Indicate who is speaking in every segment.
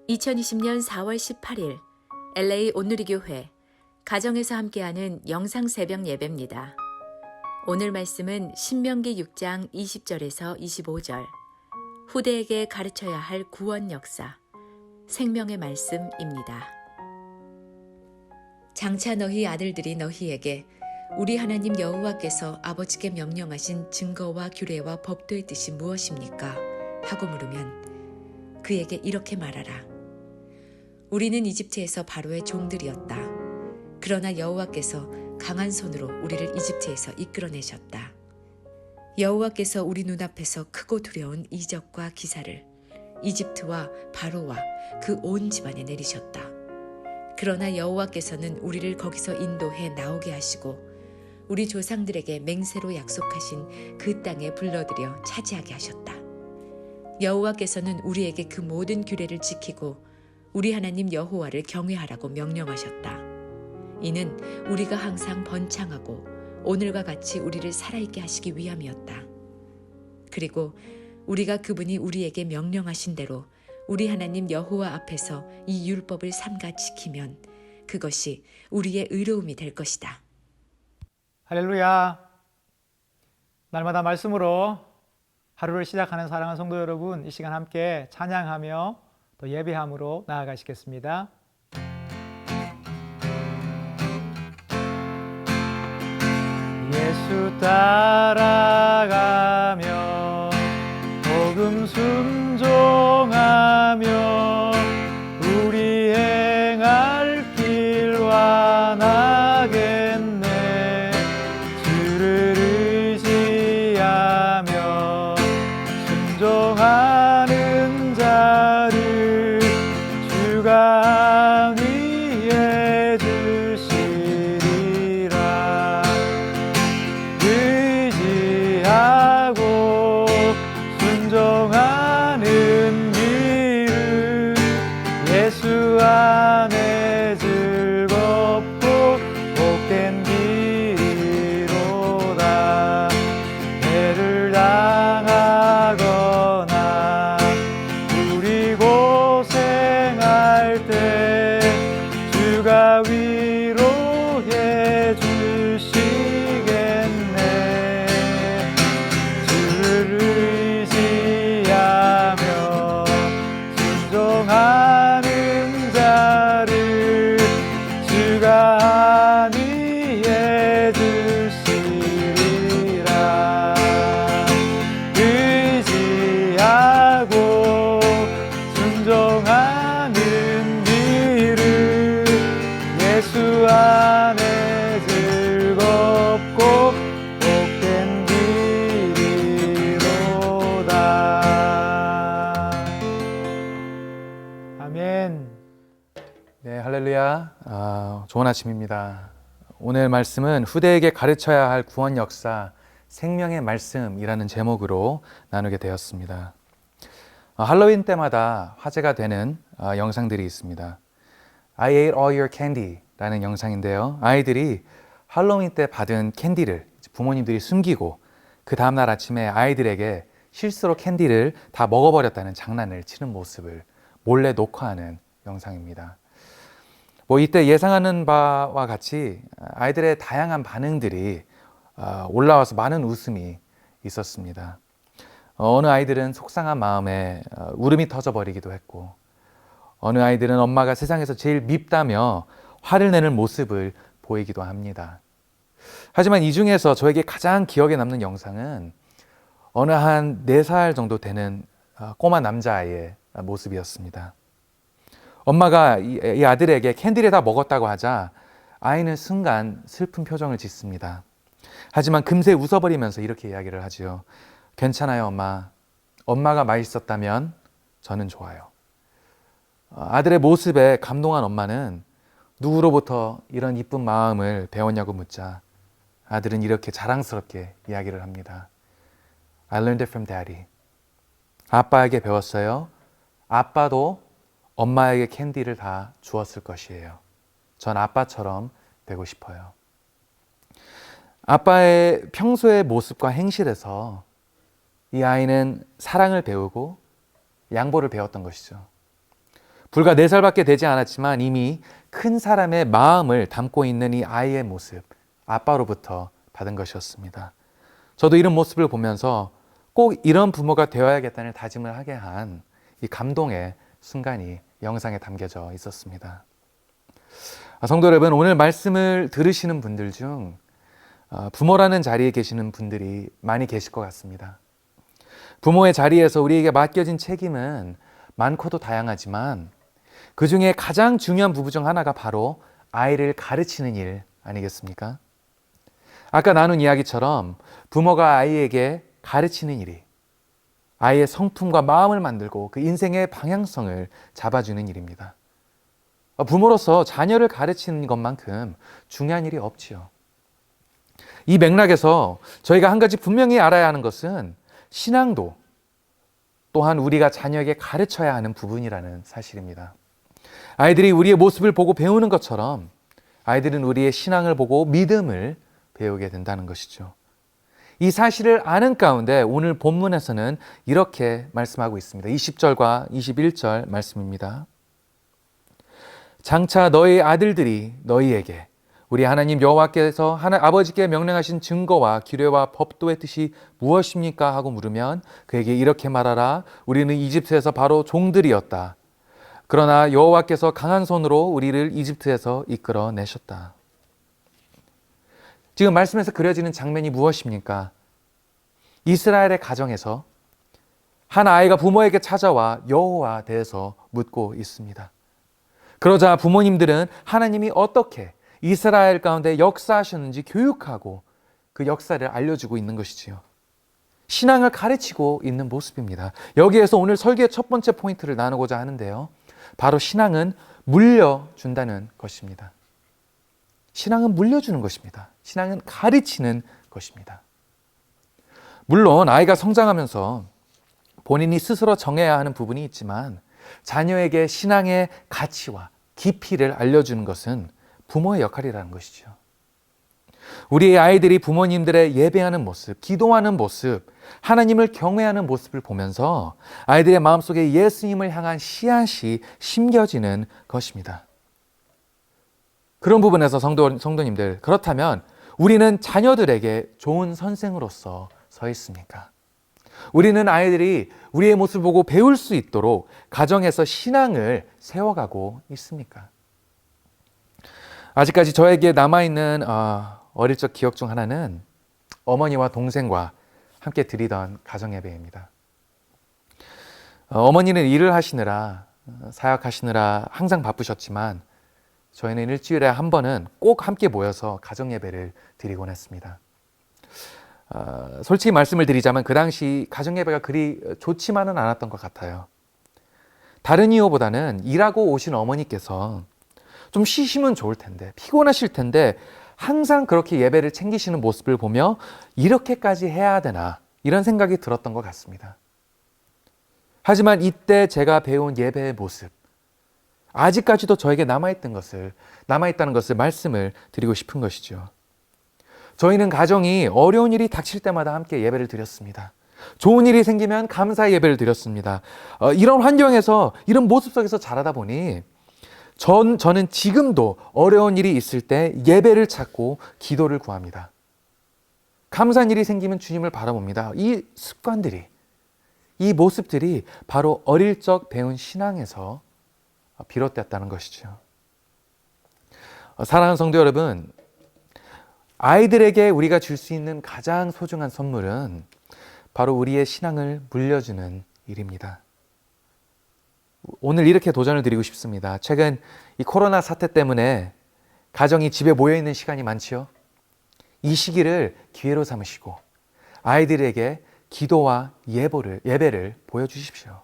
Speaker 1: 2020년 4월 18일 LA 온누리교회 가정에서 함께하는 영상 새벽 예배입니다. 오늘 말씀은 신명기 6장 20절에서 25절, 후대에게 가르쳐야 할 구원 역사, 생명의 말씀입니다. 장차 너희 아들들이 너희에게 우리 하나님 여호와께서 아버지께 명령하신 증거와 규례와 법도의 뜻이 무엇입니까? 하고 물으면 그에게 이렇게 말하라. 우리는 이집트에서 바로의 종들이었다. 그러나 여호와께서 강한 손으로 우리를 이집트에서 이끌어내셨다. 여호와께서 우리 눈앞에서 크고 두려운 이적과 기사를 이집트와 바로와 그 온 집안에 내리셨다. 그러나 여호와께서는 우리를 거기서 인도해 나오게 하시고 우리 조상들에게 맹세로 약속하신 그 땅에 불러들여 차지하게 하셨다. 여호와께서는 우리에게 그 모든 규례를 지키고 우리 하나님 여호와를 경외하라고 명령하셨다. 이는 우리가 항상 번창하고 오늘과 같이 우리를 살아있게 하시기 위함이었다. 그리고 우리가 그분이 우리에게 명령하신 대로 우리 하나님 여호와 앞에서 이 율법을 삼가 지키면 그것이 우리의 의로움이 될 것이다.
Speaker 2: 할렐루야. 날마다 말씀으로 하루를 시작하는 사랑하는 성도 여러분, 이 시간 함께 찬양하며 또 예배함으로 나아가시겠습니다. 예수 따라가며 복음 순종하며 우리 행할 길 완하겠네. 주를 의지하며 순종하는 자를 주가 위해 주시리라. 의지하고 순종하는 길은 예수 안에 즐겁고 복된 길이로다. 해를 당하거나 우리 고생할 때 주가 위로해 주시겠네. 주를 의지하며 순종하는 자를 주가 안위해 주시리라. 의지하고 순종하는 길은 예수 안에 즐겁고 복된 길이로다. 아멘.
Speaker 3: 네, 할렐루야. 좋은 아침입니다. 오늘 말씀은 후대에게 가르쳐야 할 구원 역사, 생명의 말씀이라는 제목으로 나누게 되었습니다. 할로윈 때마다 화제가 되는 영상들이 있습니다. I ate all your candy 라는 영상인데요. 아이들이 할로윈 때 받은 캔디를 부모님들이 숨기고 그 다음날 아침에 아이들에게 실수로 캔디를 다 먹어버렸다는 장난을 치는 모습을 몰래 녹화하는 영상입니다. 이때 예상하는 바와 같이 아이들의 다양한 반응들이 올라와서 많은 웃음이 있었습니다. 어느 아이들은 속상한 마음에 울음이 터져버리기도 했고, 어느 아이들은 엄마가 세상에서 제일 밉다며 화를 내는 모습을 보이기도 합니다. 하지만 이 중에서 저에게 가장 기억에 남는 영상은 어느 한 4살 정도 되는 꼬마 남자아이의 모습이었습니다. 엄마가 이 아들에게 캔디를 다 먹었다고 하자 아이는 순간 슬픈 표정을 짓습니다. 하지만 금세 웃어버리면서 이렇게 이야기를 하지요. 괜찮아요, 엄마. 엄마가 맛있었다면 저는 좋아요. 아들의 모습에 감동한 엄마는 누구로부터 이런 이쁜 마음을 배웠냐고 묻자 아들은 이렇게 자랑스럽게 이야기를 합니다. I learned it from daddy. 아빠에게 배웠어요. 아빠도 엄마에게 캔디를 다 주었을 것이에요. 전 아빠처럼 되고 싶어요. 아빠의 평소의 모습과 행실에서 이 아이는 사랑을 배우고 양보를 배웠던 것이죠. 불과 4살밖에 되지 않았지만 이미 큰 사람의 마음을 담고 있는 이 아이의 모습, 아빠로부터 받은 것이었습니다. 저도 이런 모습을 보면서 꼭 이런 부모가 되어야겠다는 다짐을 하게 한 이 감동의 순간이 영상에 담겨져 있었습니다. 성도 여러분, 오늘 말씀을 들으시는 분들 중 부모라는 자리에 계시는 분들이 많이 계실 것 같습니다. 부모의 자리에서 우리에게 맡겨진 책임은 많고도 다양하지만 그 중에 가장 중요한 부분 중 하나가 바로 아이를 가르치는 일 아니겠습니까? 아까 나눈 이야기처럼 부모가 아이에게 가르치는 일이 아이의 성품과 마음을 만들고 그 인생의 방향성을 잡아주는 일입니다. 부모로서 자녀를 가르치는 것만큼 중요한 일이 없지요. 이 맥락에서 저희가 한 가지 분명히 알아야 하는 것은 신앙도 또한 우리가 자녀에게 가르쳐야 하는 부분이라는 사실입니다. 아이들이 우리의 모습을 보고 배우는 것처럼 아이들은 우리의 신앙을 보고 믿음을 배우게 된다는 것이죠. 이 사실을 아는 가운데 오늘 본문에서는 이렇게 말씀하고 있습니다. 20절과 21절 말씀입니다. 장차 너희 아들들이 너희에게 우리 하나님 여호와께서 아버지께 명령하신 증거와 규례와 법도의 뜻이 무엇입니까? 하고 물으면 그에게 이렇게 말하라. 우리는 이집트에서 바로 종들이었다. 그러나 여호와께서 강한 손으로 우리를 이집트에서 이끌어내셨다. 지금 말씀에서 그려지는 장면이 무엇입니까? 이스라엘의 가정에서 한 아이가 부모에게 찾아와 여호와에 대해서 묻고 있습니다. 그러자 부모님들은 하나님이 어떻게 이스라엘 가운데 역사하셨는지 교육하고 그 역사를 알려주고 있는 것이지요. 신앙을 가르치고 있는 모습입니다. 여기에서 오늘 설교의 첫 번째 포인트를 나누고자 하는데요. 바로 신앙은 물려준다는 것입니다. 신앙은 물려주는 것입니다. 신앙은 가르치는 것입니다. 물론 아이가 성장하면서 본인이 스스로 정해야 하는 부분이 있지만 자녀에게 신앙의 가치와 깊이를 알려주는 것은 부모의 역할이라는 것이죠. 우리의 아이들이 부모님들의 예배하는 모습, 기도하는 모습, 하나님을 경외하는 모습을 보면서 아이들의 마음속에 예수님을 향한 씨앗이 심겨지는 것입니다. 그런 부분에서 성도님들, 그렇다면 우리는 자녀들에게 좋은 선생으로서 서 있습니까? 우리는 아이들이 우리의 모습을 보고 배울 수 있도록 가정에서 신앙을 세워가고 있습니까? 아직까지 저에게 남아있는 어릴 적 기억 중 하나는 어머니와 동생과 함께 드리던 가정예배입니다. 어머니는 일을 하시느라 사역하시느라 항상 바쁘셨지만 저희는 일주일에 한 번은 꼭 함께 모여서 가정예배를 드리곤 했습니다. 솔직히 말씀을 드리자면 그 당시 가정예배가 그리 좋지만은 않았던 것 같아요. 다른 이유보다는 일하고 오신 어머니께서 좀 쉬시면 좋을 텐데, 피곤하실 텐데 항상 그렇게 예배를 챙기시는 모습을 보며 이렇게까지 해야 되나 이런 생각이 들었던 것 같습니다. 하지만 이때 제가 배운 예배의 모습, 아직까지도 저에게 남아있다는 것을 말씀을 드리고 싶은 것이죠. 저희는 가정이 어려운 일이 닥칠 때마다 함께 예배를 드렸습니다. 좋은 일이 생기면 감사 예배를 드렸습니다. 이런 환경에서, 이런 모습 속에서 자라다 보니 저는 지금도 어려운 일이 있을 때 예배를 찾고 기도를 구합니다. 감사한 일이 생기면 주님을 바라봅니다. 이 습관들이, 이 모습들이 바로 어릴 적 배운 신앙에서 비롯됐다는 것이죠. 사랑하는 성도 여러분, 아이들에게 우리가 줄 수 있는 가장 소중한 선물은 바로 우리의 신앙을 물려주는 일입니다. 오늘 이렇게 도전을 드리고 싶습니다. 최근 이 코로나 사태 때문에 가정이 집에 모여있는 시간이 많지요. 이 시기를 기회로 삼으시고 아이들에게 기도와 예배를 보여주십시오.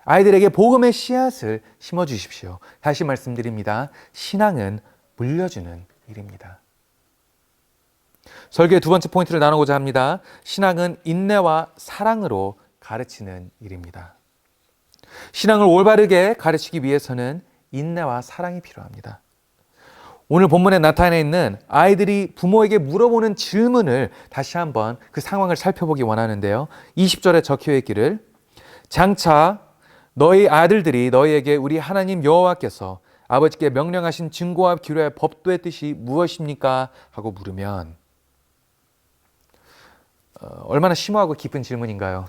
Speaker 3: 아이들에게 복음의 씨앗을 심어주십시오. 다시 말씀드립니다. 신앙은 물려주는 일입니다. 설교의 두 번째 포인트를 나누고자 합니다. 신앙은 인내와 사랑으로 가르치는 일입니다. 신앙을 올바르게 가르치기 위해서는 인내와 사랑이 필요합니다. 오늘 본문에 나타나 있는 아이들이 부모에게 물어보는 질문을 다시 한번 그 상황을 살펴보기 원하는데요. 20절에 적혀 있기를 장차 너희 아들들이 너희에게 우리 하나님 여호와께서 아버지께 명령하신 증거와 규례의 법도의 뜻이 무엇입니까? 하고 물으면 얼마나 심오하고 깊은 질문인가요?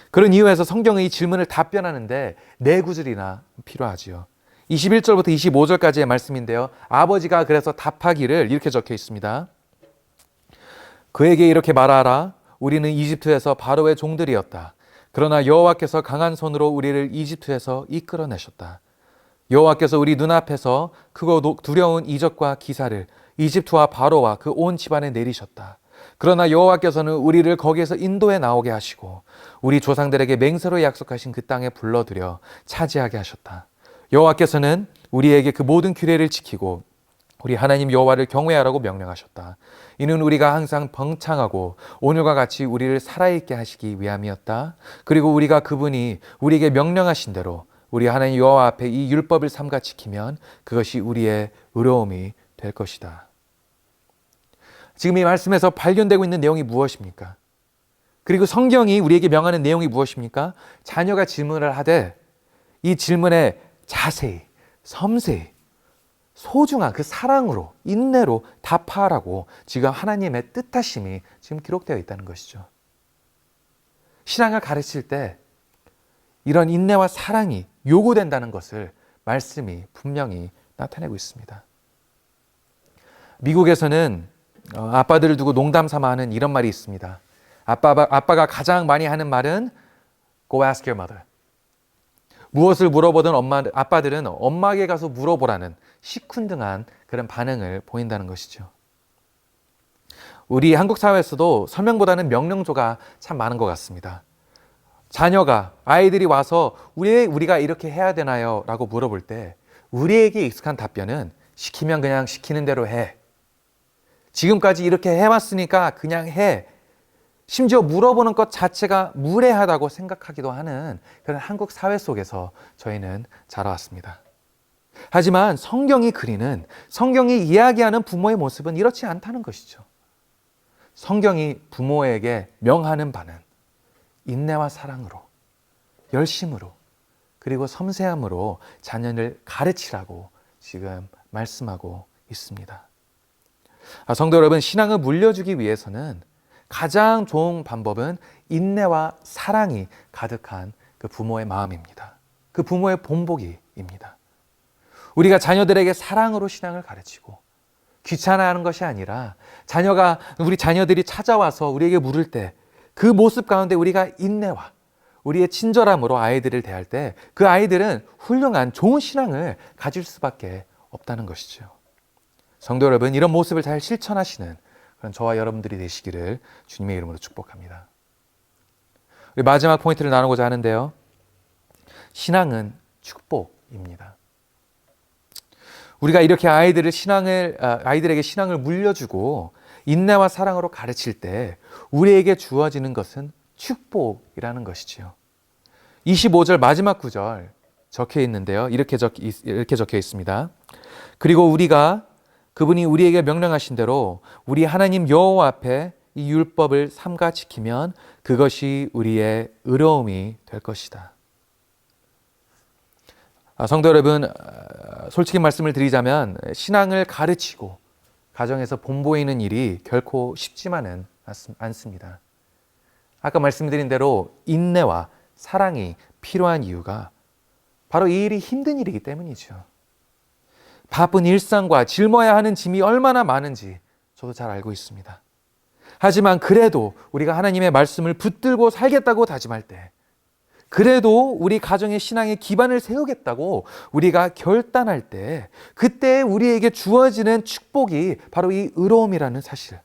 Speaker 3: 그런 이유에서 성경의 이 질문을 답변하는데 네 구절이나 필요하지요. 21절부터 25절까지의 말씀인데요. 아버지가 그래서 답하기를 이렇게 적혀 있습니다. 그에게 이렇게 말하라. 우리는 이집트에서 바로의 종들이었다. 그러나 여호와께서 강한 손으로 우리를 이집트에서 이끌어내셨다. 여호와께서 우리 눈앞에서 크고 두려운 이적과 기사를 이집트와 바로와 그 온 집안에 내리셨다. 그러나 여호와께서는 우리를 거기에서 인도해 나오게 하시고 우리 조상들에게 맹세로 약속하신 그 땅에 불러들여 차지하게 하셨다. 여호와께서는 우리에게 그 모든 규례를 지키고 우리 하나님 여호와를 경외하라고 명령하셨다. 이는 우리가 항상 번창하고 오늘과 같이 우리를 살아있게 하시기 위함이었다. 그리고 우리가 그분이 우리에게 명령하신 대로 우리 하나님 여호와 앞에 이 율법을 삼가 지키면 그것이 우리의 의로움이 될 것이다. 지금 이 말씀에서 발견되고 있는 내용이 무엇입니까? 그리고 성경이 우리에게 명하는 내용이 무엇입니까? 자녀가 질문을 하되 이 질문에 자세히, 섬세히, 소중한 그 사랑으로, 인내로 답하라고 지금 하나님의 뜻하심이 지금 기록되어 있다는 것이죠. 신앙을 가르칠 때 이런 인내와 사랑이 요구된다는 것을 말씀이 분명히 나타내고 있습니다. 미국에서는 아빠들을 두고 농담 삼아 하는 이런 말이 있습니다. 아빠가 가장 많이 하는 말은 Go ask your mother. 무엇을 물어보든 아빠들은 엄마에게 가서 물어보라는 시큰둥한 그런 반응을 보인다는 것이죠. 우리 한국 사회에서도 설명보다는 명령조가 참 많은 것 같습니다. 아이들이 와서 왜 우리가 이렇게 해야 되나요? 라고 물어볼 때 우리에게 익숙한 답변은 시키면 그냥 시키는 대로 해. 지금까지 이렇게 해왔으니까 그냥 해. 심지어 물어보는 것 자체가 무례하다고 생각하기도 하는 그런 한국 사회 속에서 저희는 자라왔습니다. 하지만 성경이 이야기하는 부모의 모습은 이렇지 않다는 것이죠. 성경이 부모에게 명하는 바는 인내와 사랑으로, 열심으로, 그리고 섬세함으로 자녀를 가르치라고 지금 말씀하고 있습니다. 성도 여러분, 신앙을 물려주기 위해서는 가장 좋은 방법은 인내와 사랑이 가득한 그 부모의 마음입니다. 그 부모의 본보기입니다. 우리가 자녀들에게 사랑으로 신앙을 가르치고 귀찮아하는 것이 아니라 우리 자녀들이 찾아와서 우리에게 물을 때 그 모습 가운데 우리가 인내와 우리의 친절함으로 아이들을 대할 때 그 아이들은 훌륭한 좋은 신앙을 가질 수밖에 없다는 것이죠. 성도 여러분, 이런 모습을 잘 실천하시는 그런 저와 여러분들이 되시기를 주님의 이름으로 축복합니다. 우리 마지막 포인트를 나누고자 하는데요. 신앙은 축복입니다. 우리가 이렇게 아이들에게 신앙을 물려주고 인내와 사랑으로 가르칠 때 우리에게 주어지는 것은 축복이라는 것이지요. 25절 마지막 구절 적혀 있는데요. 이렇게 적혀 있습니다. 그리고 우리가 그분이 우리에게 명령하신 대로 우리 하나님 여호와 앞에 이 율법을 삼가 지키면 그것이 우리의 의로움이 될 것이다. 성도 여러분, 솔직히 말씀을 드리자면 신앙을 가르치고 가정에서 본보이는 일이 결코 쉽지만은 않습니다. 아까 말씀드린 대로 인내와 사랑이 필요한 이유가 바로 이 일이 힘든 일이기 때문이죠. 바쁜 일상과 짊어야 하는 짐이 얼마나 많은지 저도 잘 알고 있습니다. 하지만 그래도 우리가 하나님의 말씀을 붙들고 살겠다고 다짐할 때, 그래도 우리 가정의 신앙의 기반을 세우겠다고 우리가 결단할 때, 그때 우리에게 주어지는 축복이 바로 이 의로움이라는 사실,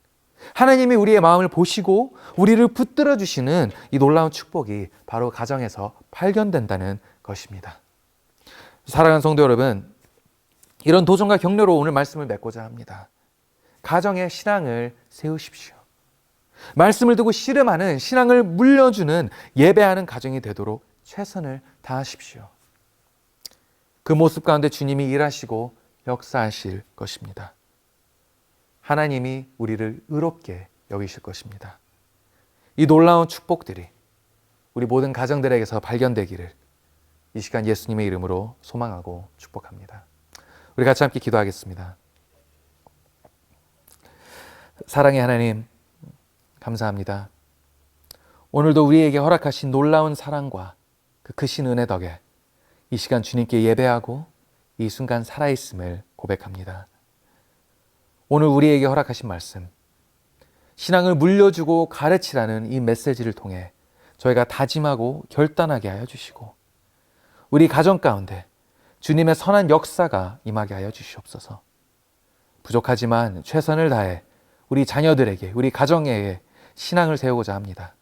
Speaker 3: 하나님이 우리의 마음을 보시고 우리를 붙들어 주시는 이 놀라운 축복이 바로 가정에서 발견된다는 것입니다. 사랑하는 성도 여러분, 이런 도전과 격려로 오늘 말씀을 맺고자 합니다. 가정의 신앙을 세우십시오. 말씀을 두고 씨름하는, 신앙을 물려주는, 예배하는 가정이 되도록 최선을 다하십시오. 그 모습 가운데 주님이 일하시고 역사하실 것입니다. 하나님이 우리를 의롭게 여기실 것입니다. 이 놀라운 축복들이 우리 모든 가정들에게서 발견되기를 이 시간 예수님의 이름으로 소망하고 축복합니다. 우리 같이 함께 기도하겠습니다. 사랑의 하나님, 감사합니다. 오늘도 우리에게 허락하신 놀라운 사랑과 그 크신 은혜 덕에 이 시간 주님께 예배하고 이 순간 살아있음을 고백합니다. 오늘 우리에게 허락하신 말씀, 신앙을 물려주고 가르치라는 이 메시지를 통해 저희가 다짐하고 결단하게 하여 주시고 우리 가정 가운데 주님의 선한 역사가 임하게 하여 주시옵소서. 부족하지만 최선을 다해 우리 자녀들에게, 우리 가정에 신앙을 세우고자 합니다.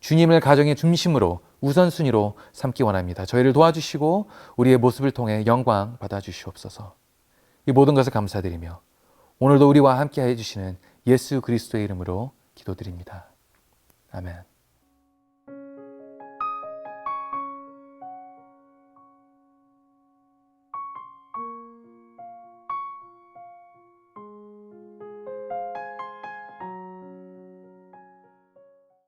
Speaker 3: 주님을 가정의 중심으로 우선순위로 삼기 원합니다. 저희를 도와주시고 우리의 모습을 통해 영광 받아주시옵소서. 이 모든 것을 감사드리며 오늘도 우리와 함께 해주시는 예수 그리스도의 이름으로 기도드립니다. 아멘.